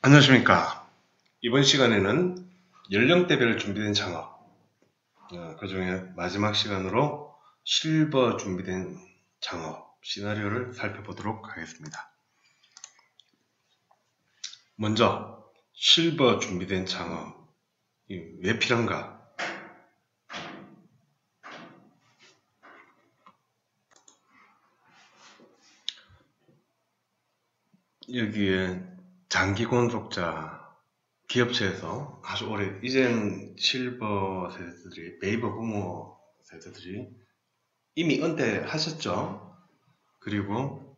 안녕하십니까. 이번 시간에는 연령대별 준비된 창업, 그 중에 마지막 시간으로 실버 준비된 창업 시나리오를 살펴보도록 하겠습니다. 먼저 실버 준비된 창업이 왜 필요한가? 여기에 장기 건속자 기업체에서 아주 오래, 이젠 실버 세대들이, 베이버 부모 세대들이 이미 은퇴하셨죠. 그리고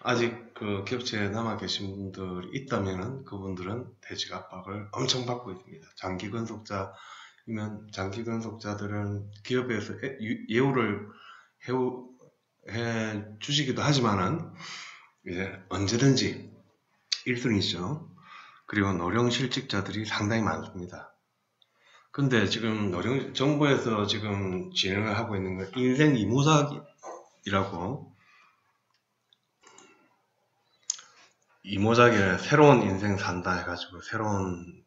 아직 그 기업체에 남아 계신 분들이 있다면은 그분들은 퇴직 압박을 엄청 받고 있습니다. 장기 근속자이면 장기 근속자들은 기업에서 예우를 해 주시기도 하지만은 이제 언제든지 1순위죠. 그리고 노령 실직자들이 상당히 많습니다. 근데 지금 정부에서 지금 진행을 하고 있는 건 인생 이모작이라고, 이모작에 새로운 인생 산다 해가지고 새로운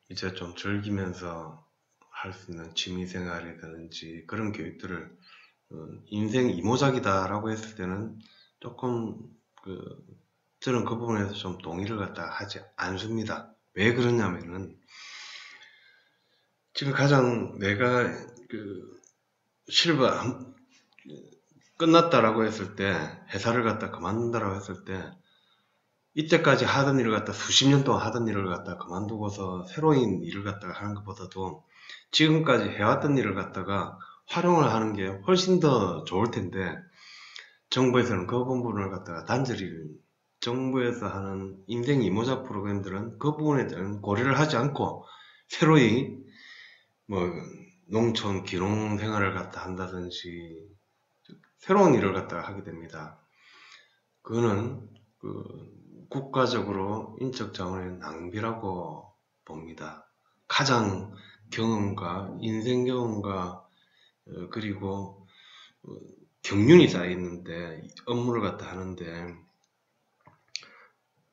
이제 좀 즐기면서 할 수 있는 취미생활이라든지 그런 교육들을 인생 이모작이다라고 했을 때는 조금 저는 그 부분에서 좀 동의를 갖다 하지 않습니다. 왜 그러냐면은 지금 가장 내가 실버 끝났다라고 했을 때, 회사를 갖다 그만둔다라고 했을 때 이때까지 하던 일을 갖다 수십 년 동안 하던 일을 갖다 그만두고서 새로운 일을 갖다가 하는 것보다도 지금까지 해왔던 일을 갖다가 활용을 하는 게 훨씬 더 좋을 텐데, 정부에서는 그 부분을 갖다가 단절을, 정부에서 하는 인생 이모작 프로그램들은 그 부분에 대한 고려를 하지 않고 새로이 농촌 기농 생활을 갖다 한다든지 새로운 일을 갖다가 하게 됩니다. 그거는 국가적으로 인적 자원의 낭비라고 봅니다. 가장 경험과 인생 경험과 그리고 경륜이 쌓여 있는데 업무를 갖다 하는데,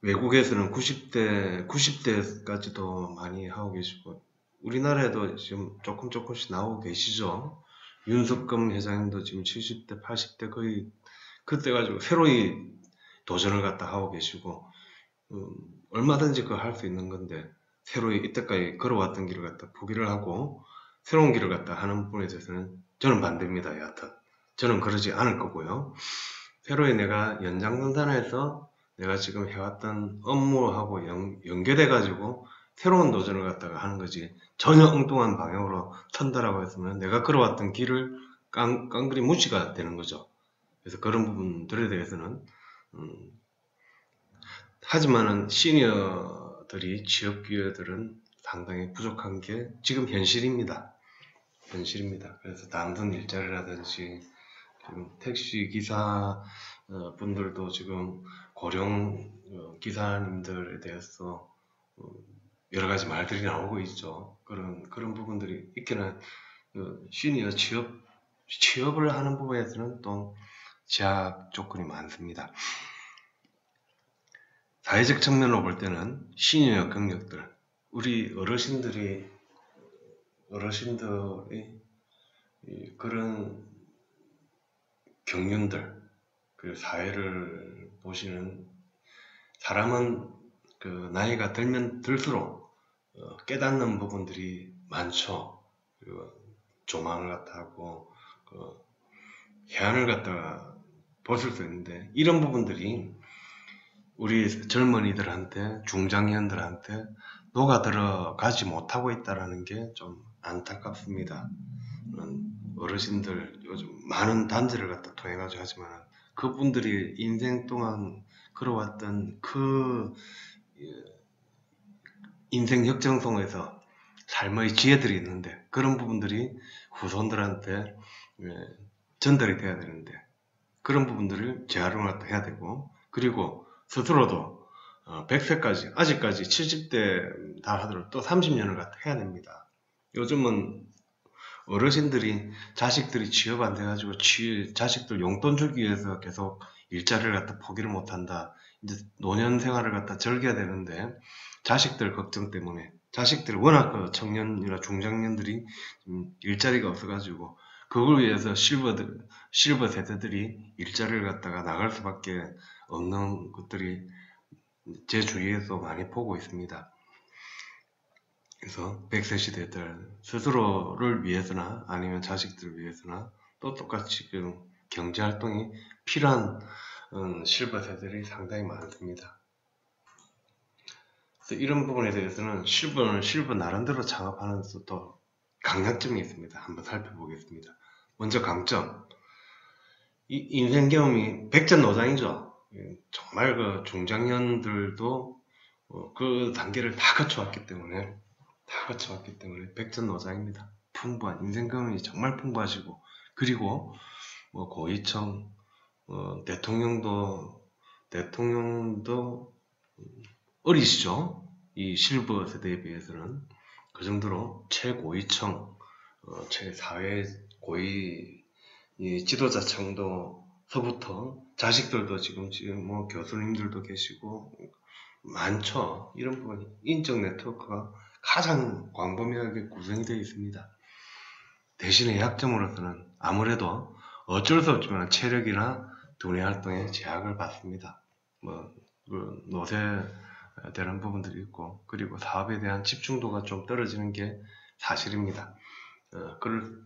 외국에서는 90대까지도 많이 하고 계시고 우리나라에도 지금 조금씩 나오고 계시죠. 윤석금 회장님도 지금 70대, 80대 거의 그때 가지고 새로이 도전을 갖다 하고 계시고, 얼마든지 그거 할 수 있는 건데 새로이 이때까지 걸어왔던 길을 갖다 포기를 하고 새로운 길을 갖다 하는 부분에 대해서는 저는 반대입니다. 여하튼 저는 그러지 않을 거고요. 새로이 내가 연장선상에서 내가 지금 해왔던 업무하고 연계돼 가지고 새로운 도전을 갖다가 하는 거지, 전혀 엉뚱한 방향으로 턴다라고 했으면 내가 걸어왔던 길을 깡그리 무시가 되는 거죠. 그래서 그런 부분들에 대해서는 하지만은 시니어들이 취업 기회들은 상당히 부족한 게 지금 현실입니다. 그래서 단순 일자리라든지 지금 택시 기사 분들도 지금 고령 기사님들에 대해서 여러 가지 말들이 나오고 있죠. 그런 부분들이 있기는, 시니어 취업을 하는 부분에서는 또 제약 조건이 많습니다. 사회적 측면으로 볼 때는 시니어 경력들, 우리 어르신들이 그런 경륜들, 그 사회를 보시는 사람은 그 나이가 들면 들수록 깨닫는 부분들이 많죠. 그리고 조망을 갖다 하고 해안을 갖다가 보실 수 있는데, 이런 부분들이 우리 젊은이들한테, 중장년들한테 녹아 들어가지 못하고 있다는 게 좀 안타깝습니다. 어르신들 요즘 많은 단지를 갖다 통해 가지고 하지만 그분들이 인생 동안 걸어왔던 인생 역정 속에서 삶의 지혜들이 있는데, 그런 부분들이 후손들한테 전달이 돼야 되는데 그런 부분들을 재활용을 해야 되고, 그리고 스스로도 100세까지, 아직까지 70대 다 하더라도 또 30년을 갖다 해야 됩니다. 요즘은 어르신들이 자식들이 취업 안 돼가지고 자식들 용돈 주기 위해서 계속 일자리를 갖다 포기를 못한다. 이제 노년 생활을 갖다 즐겨야 되는데 자식들 걱정 때문에 자식들 워낙 그 청년이나 중장년들이 일자리가 없어가지고 그걸 위해서 실버 세대들이 일자리를 갖다가 나갈 수밖에 없는 것들이 제 주위에서 많이 보고 있습니다. 그래서 100세 시대들 스스로를 위해서나 아니면 자식들을 위해서나 또 똑같이 그 경제활동이 필요한 실버 세대들이 상당히 많습니다. 그래서 이런 부분에 대해서는 실버는 실버 나름대로 창업하는 또 강약점이 있습니다. 한번 살펴보겠습니다. 먼저 강점. 이 인생 경험이 백전노장이죠. 정말 그 중장년들도 그 단계를 다 거쳐왔기 때문에 백전노장입니다. 풍부한 인생 경험이 정말 풍부하시고, 그리고 뭐 고위청 대통령도 어리시죠. 이 실버 세대에 비해서는 그 정도로 최고위청 최사회 고위 이 지도자층도서부터 자식들도 지금 뭐 교수님들도 계시고 많죠. 이런 부분 인적 네트워크가 가장 광범위하게 구성이 되어 있습니다. 대신에 약점으로서는 아무래도 어쩔 수 없지만 체력이나 두뇌 활동에 제약을 받습니다. 뭐 노쇠되는 부분들이 있고, 그리고 사업에 대한 집중도가 좀 떨어지는 게 사실입니다.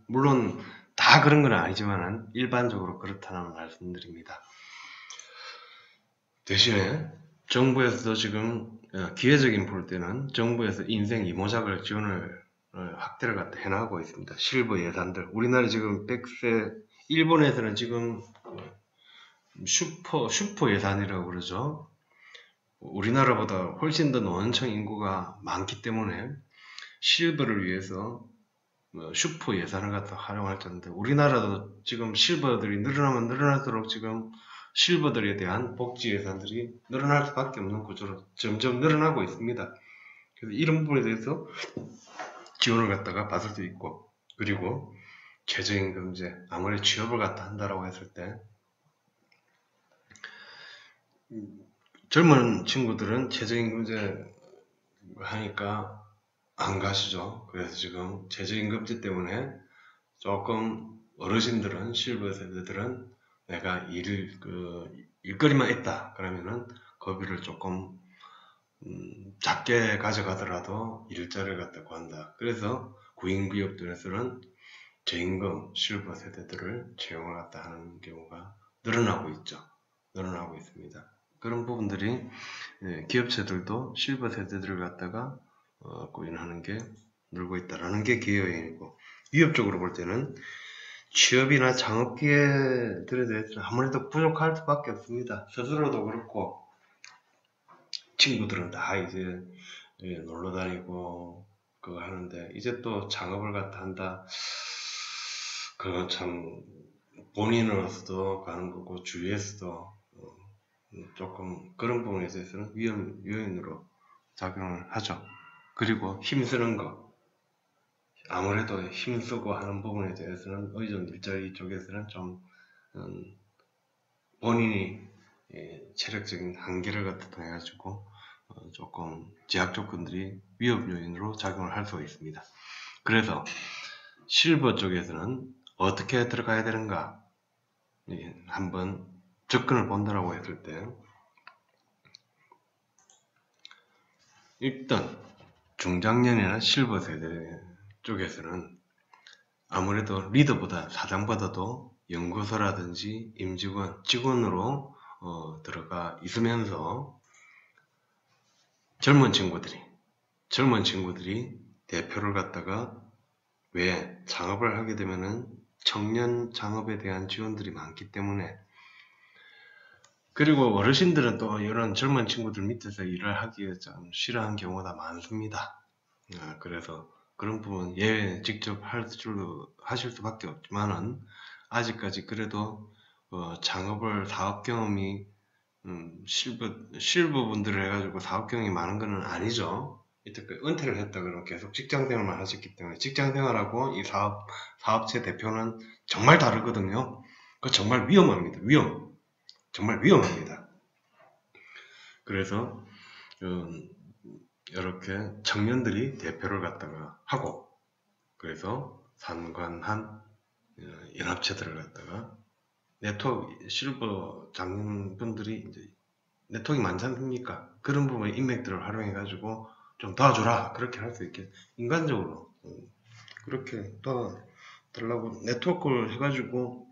물론 다 그런 건 아니지만 일반적으로 그렇다는 말씀드립니다. 대신에 정부에서도 지금 기회적인 볼 때는 정부에서 인생 이모작을 지원을 확대를 갖다 해나가고 있습니다. 실버 예산들. 우리나라 지금 100세, 일본에서는 지금 슈퍼 예산이라고 그러죠. 우리나라보다 훨씬 더 노년층 인구가 많기 때문에 실버를 위해서 슈퍼 예산을 갖다 활용할 텐데, 우리나라도 지금 실버들이 늘어나면 늘어날수록 지금 실버들에 대한 복지 예산들이 늘어날 수밖에 없는 구조로 점점 늘어나고 있습니다. 그래서 이런 부분에 대해서 지원을 갖다가 받을 수 있고, 그리고 최저임금제, 아무리 취업을 갖다 한다라고 했을 때 젊은 친구들은 최저임금제 하니까 안 가시죠. 그래서 지금 최저임금제 때문에 조금 어르신들은, 실버 세대들은 내가 일거리만 있다 그러면은 급여를 조금 작게 가져가더라도 일자리를 갖다 구한다. 그래서 구인기업들에서는 저임금 실버 세대들을 채용을 갖다 하는 경우가 늘어나고 있습니다. 그런 부분들이 기업체들도 실버 세대들을 갖다가 구인하는 게 늘고 있다라는 게 기회이고, 위협적으로 볼 때는 취업이나 창업 기회들에 대해서는 아무래도 부족할 수밖에 없습니다. 스스로도 그렇고 친구들은 다 이제 놀러 다니고 그거 하는데, 이제 또 창업을 갖다 한다. 그건 참 본인으로서도 가는 거고 주위에서도 조금 그런 부분에 대해서는 요인으로 작용을 하죠. 그리고 힘쓰는 거, 아무래도 힘쓰고 하는 부분에 대해서는 의존 일자리 쪽에서는 좀 본인이 체력적인 한계를 갖다 통해 가지고 조금 제약 조건들이 위협 요인으로 작용을 할 수가 있습니다. 그래서 실버 쪽에서는 어떻게 들어가야 되는가, 한번 접근을 본다라고 했을 때, 일단 중장년이나 실버 세대 쪽에서는 아무래도 리더보다 사장보다도 연구소라든지 임직원, 직원으로 들어가 있으면서 젊은 친구들이 대표를 갖다가, 왜 창업을 하게 되면은 청년 창업에 대한 지원들이 많기 때문에, 그리고 어르신들은 또 이런 젊은 친구들 밑에서 일을 하기에 좀 싫어하는 경우가 많습니다. 그래서 그런 부분 직접 하실 수밖에 없지만은, 아직까지 그래도 창업을 사업 경험이 실버 분들을 해가지고 사업 경험이 많은 건 아니죠. 이때까지 은퇴를 했다 그러면 계속 직장 생활만 하셨기 때문에, 직장 생활하고 이 사업체 대표는 정말 다르거든요. 그거 정말 위험합니다. 정말 위험합니다. 그래서 이렇게 청년들이 대표를 갖다가 하고, 그래서 산관한 연합체들을 갖다가 네트워크 실버 장년분들이 이제 네트워크가 많지 않습니까? 그런 부분에 인맥들을 활용해 가지고 좀 도와줘라, 그렇게 할 수 있게 인간적으로 그렇게 도와달라고 네트워크를 해가지고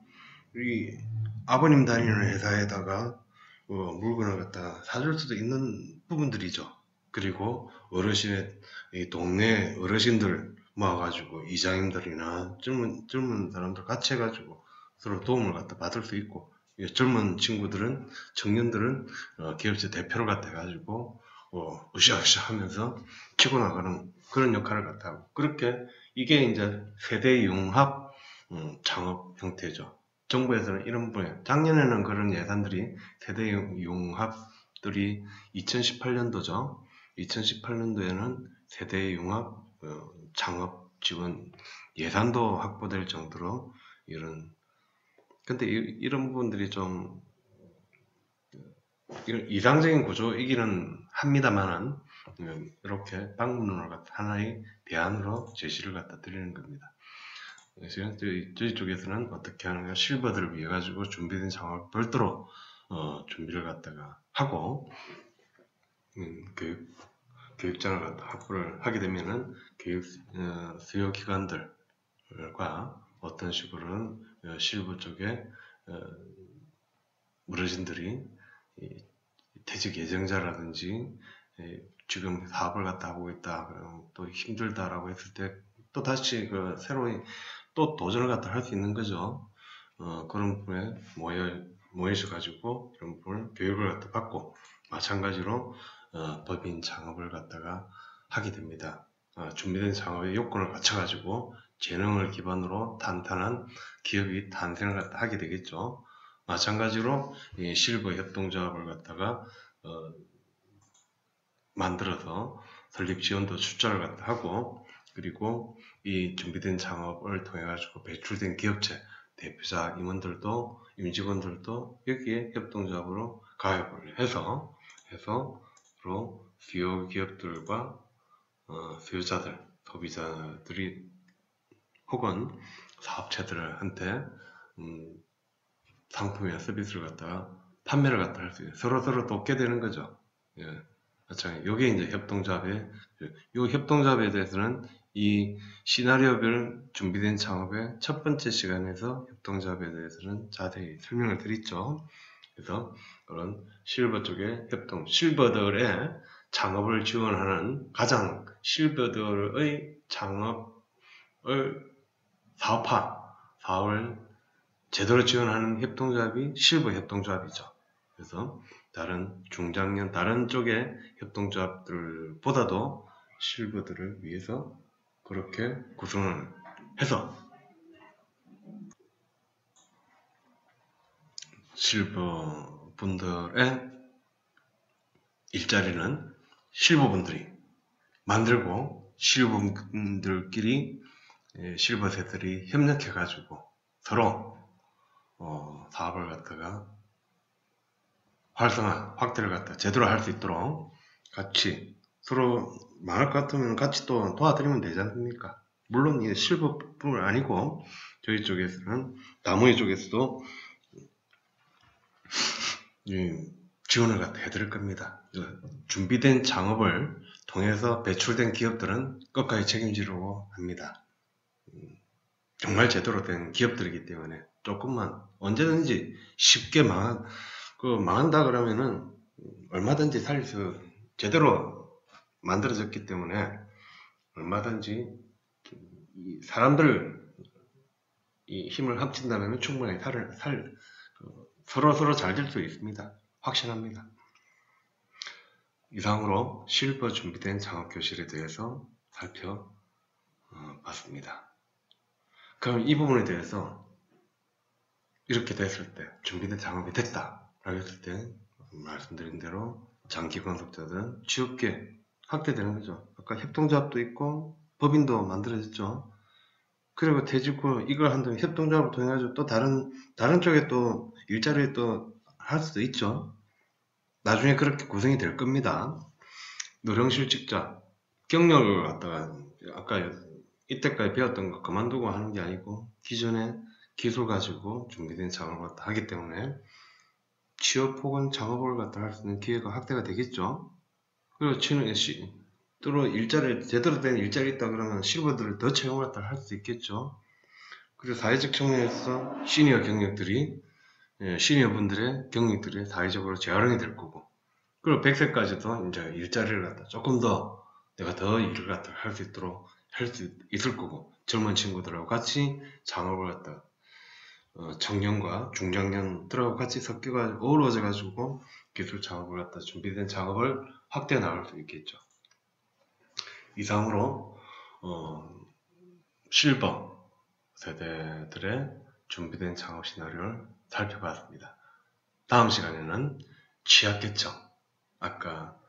이 아버님 다니는 회사에다가 물건을 갖다 사줄 수도 있는 부분들이죠. 그리고 어르신의 이 동네 어르신들 모아가지고 이장님들이나 젊은 사람들 같이 해가지고 서로 도움을 갖다 받을 수 있고, 젊은 친구들은 청년들은 기업체 대표를 갖다 해가지고 으쌰으쌰 하면서 치고 나가는 그런 역할을 갖다 하고, 그렇게 이게 이제 세대 융합 창업 형태죠. 정부에서는 이런 부분에 작년에는 그런 예산들이 세대 융합들이 2018년도죠. 2018년도에는 세대 융합 창업 지원 예산도 확보될 정도로 근데 이런 부분들이 좀 이상적인 구조이기는 합니다만은 이렇게 방문을 하나의 대안으로 제시를 갖다 드리는 겁니다. 그래서 저희 쪽에서는 어떻게 하는가, 실버들을 위해 가지고 준비된 상황을 별도로 준비를 갖다가 하고, 교육장을 갖다 확보를 하게 되면은 교육 수요 기관들과 어떤 식으로는 실버 쪽에 어르신들이 퇴직 예정자라든지 지금 사업을 갖다 하고 있다, 그럼 또 힘들다라고 했을 때 또 다시 새로이 또 도전을 갖다 할 수 있는 거죠. 그런 부분에 모여서 가지고 이런 부분을 교육을 갖다 받고, 마찬가지로 법인 창업을 갖다가 하게 됩니다. 준비된 창업의 요건을 갖춰가지고 재능을 기반으로 탄탄한 기업이 탄생을 갖다 하게 되겠죠. 마찬가지로 이 실버 협동조합을 갖다가 만들어서 설립 지원도 출자를 갖다 하고, 그리고 이 준비된 창업을 통해 가지고 배출된 기업체 대표자 임직원들도 여기에 협동조합으로 가입을 해서 수요 기업들과 수요자들, 소비자들이 혹은 사업체들한테 상품이나 서비스를 갖다가 판매를 갖다 할 수 있어요. 서로 돕게 되는 거죠. 예. 요게 이제 협동조합의, 요 협동조합에 대해서는 이 시나리오별 준비된 창업의 첫 번째 시간에서 협동조합에 대해서는 자세히 설명을 드렸죠. 그래서 그런 실버 쪽의 실버들의 창업을 지원하는 실버들의 창업을 사업을 제대로 지원하는 협동조합이 실버 협동조합이죠. 그래서 다른 쪽의 협동조합들보다도 실버들을 위해서 그렇게 구성을 해서 실버 분들의 일자리는 실버 분들이 만들고, 실버 분들끼리 실버세들이 협력해가지고 서로 사업을 갖다가 확대를 갖다 제대로 할 수 있도록 같이 서로 망할 것 같으면 같이 또 도와드리면 되지 않습니까? 물론 이 실버뿐 아니고 저희 쪽에서는 나무의 쪽에서도 지원을 갖다 해드릴 겁니다. 준비된 창업을 통해서 배출된 기업들은 끝까지 책임지려고 합니다. 정말 제대로 된 기업들이기 때문에 조금만 언제든지 쉽게 망한다 그러면은 얼마든지 살릴 수 제대로 만들어졌기 때문에 얼마든지 사람들 이 힘을 합친다면 충분히 서로 잘 될 수 있습니다. 확신합니다. 이상으로 실버 준비된 창업교실에 대해서 살펴봤습니다. 그럼 이 부분에 대해서 이렇게 됐을 때, 준비된 창업이 됐다 라고 했을 때 말씀드린 대로 장기건설자들은 취업계 확대되는 거죠. 아까 협동조합도 있고 법인도 만들어졌죠. 그리고 퇴직 후 이걸 한다면 협동조합을 통해 가지고 또 다른 쪽에 또 일자리를 또 할 수도 있죠. 나중에 그렇게 구성이 될 겁니다. 노령실직자 경력을 갖다가 아까 이때까지 배웠던 거 그만두고 하는 게 아니고 기존에 기술 가지고 준비된 작업을 갖다 하기 때문에 취업 혹은 작업을 갖다 할 수 있는 기회가 확대가 되겠죠. 그리고 또로 일자리 제대로 된 일자리 있다 그러면 실버들을 더 채용을 갖다 할 수 있겠죠. 그리고 사회적 측면에서 시니어 분들의 경력들이 사회적으로 재활용이 될 거고, 그리고 100세까지도 이제 일자리를 갖다 조금 더 내가 더 일을 갖다 할 수 있도록 할 수 있을 거고, 젊은 친구들하고 같이 작업을 갖다 청년과 중장년들하고 같이 섞여가 어우러져 가지고 기술 작업을 갖다 준비된 작업을 확대해 나갈 수 있겠죠. 이상으로 실버 세대들의 준비된 작업 시나리오를 살펴봤습니다. 다음 시간에는 취약계층, 아까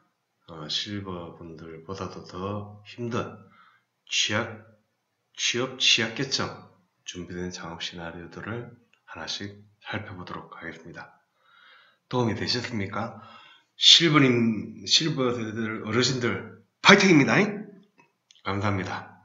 실버 분들보다도 더 힘든 취업 취약계층 준비된 작업 시나리오들을 하나씩 살펴보도록 하겠습니다. 도움이 되셨습니까? 실버 세대들 어르신들 파이팅입니다. 감사합니다.